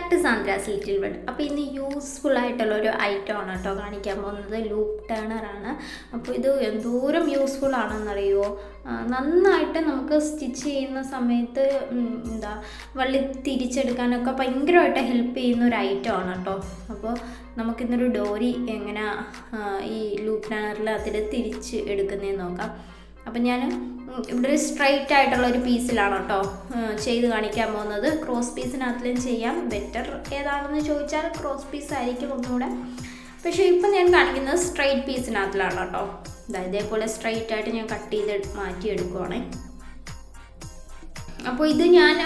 Back to Sandra's little world. അപ്പോൾ ഇന്ന് useful ആയിട്ടുള്ളൊരു ഐറ്റമാണ് കേട്ടോ കാണിക്കാൻ പോകുന്നത്. ലൂപ്പ് ടേണറാണ്. അപ്പോൾ ഇത് എന്തോരം യൂസ്ഫുൾ ആണെന്നറിയുമോ. നന്നായിട്ട് നമുക്ക് സ്റ്റിച്ച് ചെയ്യുന്ന സമയത്ത് വള്ളി തിരിച്ചെടുക്കാനൊക്കെ ഭയങ്കരമായിട്ട് ഹെൽപ്പ് ചെയ്യുന്ന ഒരു ഐറ്റമാണ് കേട്ടോ. അപ്പോൾ നമുക്കിന്നൊരു ഡോരി എങ്ങനെ ഈ ലൂപ്പ് ടേണറിൽ അതിൽ തിരിച്ച് എടുക്കുന്നതെന്ന് നോക്കാം. അപ്പം ഞാൻ ഇവിടെ ഒരു സ്ട്രൈറ്റ് ആയിട്ടുള്ള ഒരു പീസിലാണ് കേട്ടോ ചെയ്ത് കാണിക്കാൻ പോകുന്നത്. ക്രോസ് പീസിനകത്തിലും ചെയ്യാം. ബെറ്റർ ഏതാണെന്ന് ചോദിച്ചാൽ ക്രോസ് പീസ് ആയിരിക്കും ഒന്നുകൂടെ. പക്ഷേ ഇപ്പം ഞാൻ കാണിക്കുന്നത് സ്ട്രൈറ്റ് പീസിനകത്തിലാണ് കേട്ടോ. ഇതേപോലെ സ്ട്രൈറ്റ് ആയിട്ട് ഞാൻ കട്ട് ചെയ്ത് മാറ്റിയെടുക്കുവാണേ. അപ്പോൾ ഇത് ഞാൻ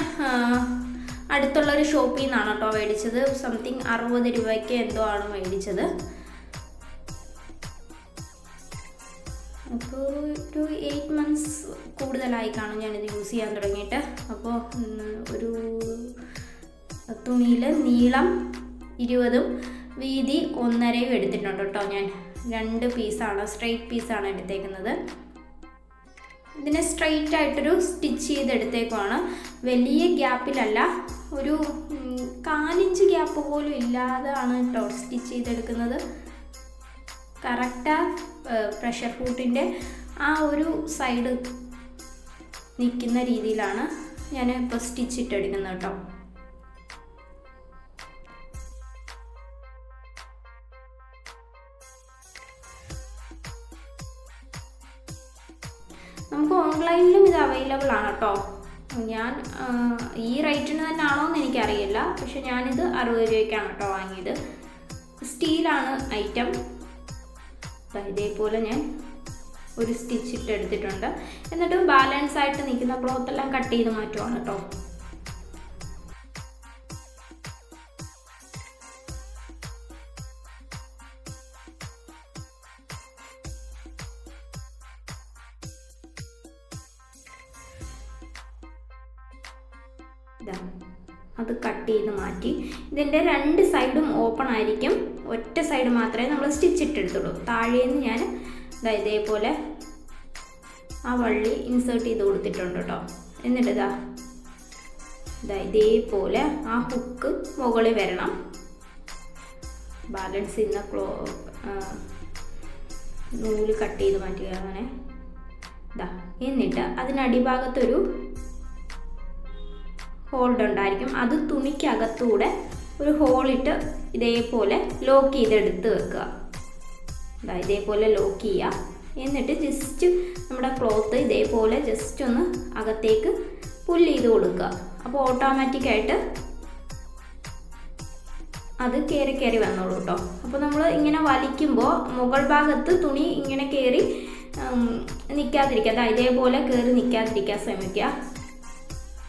അടുത്തുള്ളൊരു ഷോപ്പിൽ നിന്നാണ് കേട്ടോ മേടിച്ചത്. സംതിങ് 60 രൂപയ്ക്ക് എന്തോ ആണ് മേടിച്ചത്. അപ്പോൾ ഒരു 8 months കൂടുതലായി കാണും ഞാനിത് യൂസ് ചെയ്യാൻ തുടങ്ങിയിട്ട്. അപ്പോൾ ഒരു തുണിയിൽ നീളം 20ഉം വീതി 1.5 എടുത്തിട്ടുണ്ട് കേട്ടോ. ഞാൻ 2 പീസാണ്, സ്ട്രെയിറ്റ് പീസാണ് എടുത്തേക്കുന്നത്. ഇതിനെ സ്ട്രെയിറ്റ് ആയിട്ടൊരു സ്റ്റിച്ച് ചെയ്തെടുത്തേക്കുവാണ്. വലിയ ഗ്യാപ്പിലല്ല, ഒരു 1/4 ഇഞ്ച് ഗ്യാപ്പ് പോലും ഇല്ലാതാണ് കേട്ടോ സ്റ്റിച്ച് ചെയ്തെടുക്കുന്നത്. കറക്റ്റാ പ്രഷർ ഫൂട്ടിൻ്റെ ആ ഒരു സൈഡ് നിൽക്കുന്ന രീതിയിലാണ് ഞാൻ ഇപ്പോൾ സ്റ്റിച്ച് ഇട്ടെടുക്കുന്നത് കേട്ടോ. നമുക്ക് ഓൺലൈനിലും ഇത് അവൈലബിൾ ആണ് കേട്ടോ. ഞാൻ ഈ റേറ്റിന് തന്നെ ആണോ എന്ന് എനിക്കറിയില്ല. പക്ഷെ ഞാനിത് 60 രൂപയ്ക്കാണ് കേട്ടോ വാങ്ങിയത്. സ്റ്റീലാണ് ഐറ്റം. ഇതേപോലെ ഞാൻ ഒരു സ്റ്റിച്ച് ഇട്ടെടുത്തിട്ടുണ്ട്. എന്നിട്ട് ബാലൻസ് ആയിട്ട് നിൽക്കുന്ന ക്ലോത്ത് എല്ലാം കട്ട് ചെയ്ത് മാറ്റുവാണ് കേട്ടോ. അത് കട്ട് ചെയ്ത് മാറ്റി. ഇതിൻ്റെ 2 സൈഡും ഓപ്പൺ ആയിരിക്കും. ഒറ്റ സൈഡ് മാത്രമേ നമ്മൾ സ്റ്റിച്ച് ഇട്ടെടുത്തുള്ളൂ. താഴേന്ന് ഞാൻ ഇതേപോലെ ആ വള്ളി ഇൻസേർട്ട് ചെയ്ത് കൊടുത്തിട്ടുണ്ട് കേട്ടോ. എന്നിട്ട് ഇതേപോലെ ആ ഹുക്ക് മുകളിൽ വരണം. ബാലൻസ് ചെയ്യുന്ന നൂല് കട്ട് ചെയ്ത് മാറ്റുക അങ്ങനെ. എന്നിട്ട് അതിനടിഭാഗത്തൊരു ഹോൾഡ് ഉണ്ടായിരിക്കും. അത് തുണിക്കകത്തൂടെ ഒരു ഹോളിട്ട് ഇതേപോലെ ലോക്ക് ചെയ്തെടുത്ത് വെക്കുക. ഇതേപോലെ ലോക്ക് ചെയ്യുക. എന്നിട്ട് ജസ്റ്റ് നമ്മുടെ ക്ലോത്ത് ഇതേപോലെ ജസ്റ്റ് ഒന്ന് അകത്തേക്ക് പുല്ല് ചെയ്ത് കൊടുക്കുക. അപ്പോൾ ഓട്ടോമാറ്റിക്കായിട്ട് അത് കയറി വന്നോളൂ കേട്ടോ. അപ്പോൾ നമ്മൾ ഇങ്ങനെ വലിക്കുമ്പോൾ മുകൾ ഭാഗത്ത് തുണി ഇങ്ങനെ കയറി നിൽക്കാതിരിക്കുക. ഇതേപോലെ കയറി നിൽക്കാതിരിക്കാൻ ശ്രമിക്കുക.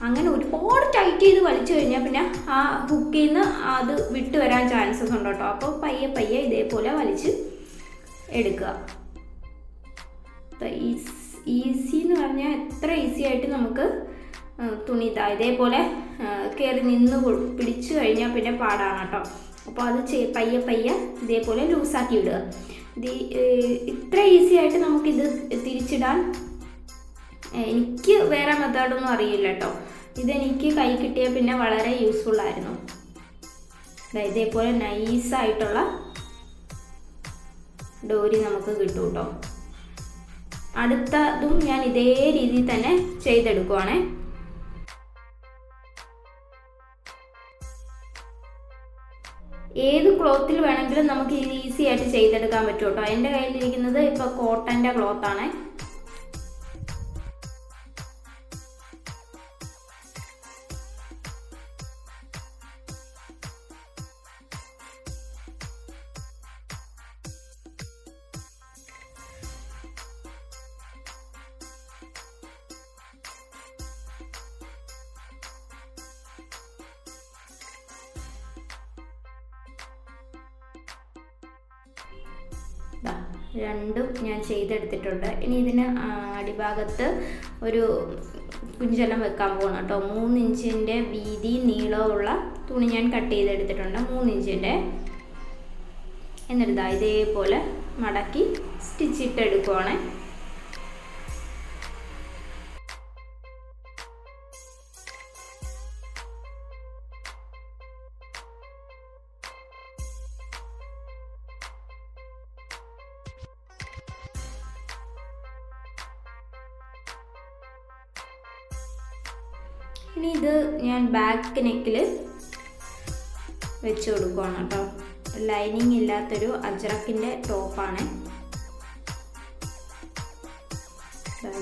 അങ്ങനെ ഒരുപാട് ടൈറ്റ് ചെയ്ത് വലിച്ചു കഴിഞ്ഞാൽ പിന്നെ ആ ഹുക്കിൽ നിന്ന് അത് വിട്ട് വരാൻ ചാൻസസ് ഉണ്ട് കേട്ടോ. അപ്പോൾ പയ്യെ ഇതേപോലെ വലിച്ച് എടുക്കുക. ഈസി എന്ന് പറഞ്ഞാൽ എത്ര ഈസി ആയിട്ട് നമുക്ക് തുണി ഇതേപോലെ കയറി നിന്ന് പിടിച്ചു കഴിഞ്ഞാൽ പിന്നെ പാടാണ് കേട്ടോ. അപ്പോൾ അത് പയ്യെ ഇതേപോലെ ലൂസാക്കി വിടുക. ഇത്ര ഈസി ആയിട്ട് നമുക്കിത് തിരിച്ചിടാൻ എനിക്ക് വേറെ മെത്തേഡൊന്നും അറിയില്ല കേട്ടോ. ഇതെനിക്ക് കൈ കിട്ടിയ പിന്നെ വളരെ യൂസ്ഫുൾ ആയിരുന്നു. ഇതേപോലെ നൈസായിട്ടുള്ള ഡോരി നമുക്ക് കിട്ടും കേട്ടോ. അടുത്തതും ഞാൻ ഇതേ രീതിയിൽ തന്നെ ചെയ്തെടുക്കുവാണേ. ഏത് ക്ലോത്തിൽ വേണമെങ്കിലും നമുക്ക് ഇത് ഈസി ആയിട്ട് ചെയ്തെടുക്കാൻ പറ്റും കേട്ടോ. എൻ്റെ കയ്യിലിരിക്കുന്നത് ഇപ്പോൾ കോട്ടൻ്റെ ക്ലോത്താണ്. രണ്ടും ഞാൻ ചെയ്തെടുത്തിട്ടുണ്ട്. ഇനി ഇതിന് അടിഭാഗത്ത് ഒരു കുഞ്ചെല്ലാം വെക്കാൻ പോകണം കേട്ടോ. 3 ഇഞ്ചിൻ്റെ വീതി നീളമുള്ള തുണി ഞാൻ കട്ട് ചെയ്തെടുത്തിട്ടുണ്ട്. 3 ഇഞ്ചിൻ്റെ. എന്നിട്ട് ഇതേപോലെ മടക്കി സ്റ്റിച്ച് ഇട്ടെടുക്കുവാണ്. ഇനി ഇത് ഞാൻ ബാക്ക് നെക്കിൽ വെച്ച് കൊടുക്കുകയാണ് കേട്ടോ. ലൈനിങ് ഇല്ലാത്തൊരു അജ്രക്കിൻ്റെ ടോപ്പാണ്.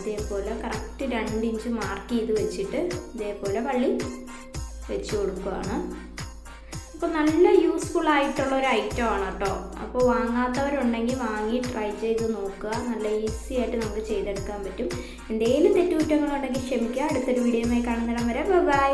ഇതേപോലെ കറക്റ്റ് 2 ഇഞ്ച് മാർക്ക് ചെയ്ത് വെച്ചിട്ട് ഇതേപോലെ വള്ളി വെച്ച് കൊടുക്കുകയാണ്. അപ്പോൾ നല്ല യൂസ്ഫുൾ ആയിട്ടുള്ള ഒരു ഐറ്റം ആണ് കേട്ടോ. അപ്പോൾ വാങ്ങാത്തവരുണ്ടെങ്കിൽ വാങ്ങി ട്രൈ ചെയ്ത് നോക്കുക. നല്ല ഈസി ആയിട്ട് നമുക്ക് ചെയ്തെടുക്കാൻ പറ്റും. എന്തെങ്കിലും തെറ്റുകുറ്റങ്ങളുണ്ടെങ്കിൽ ക്ഷമിക്കുക. അടുത്തൊരു വീഡിയോയുമായി കാണുന്നിടം വരെ ബൈ.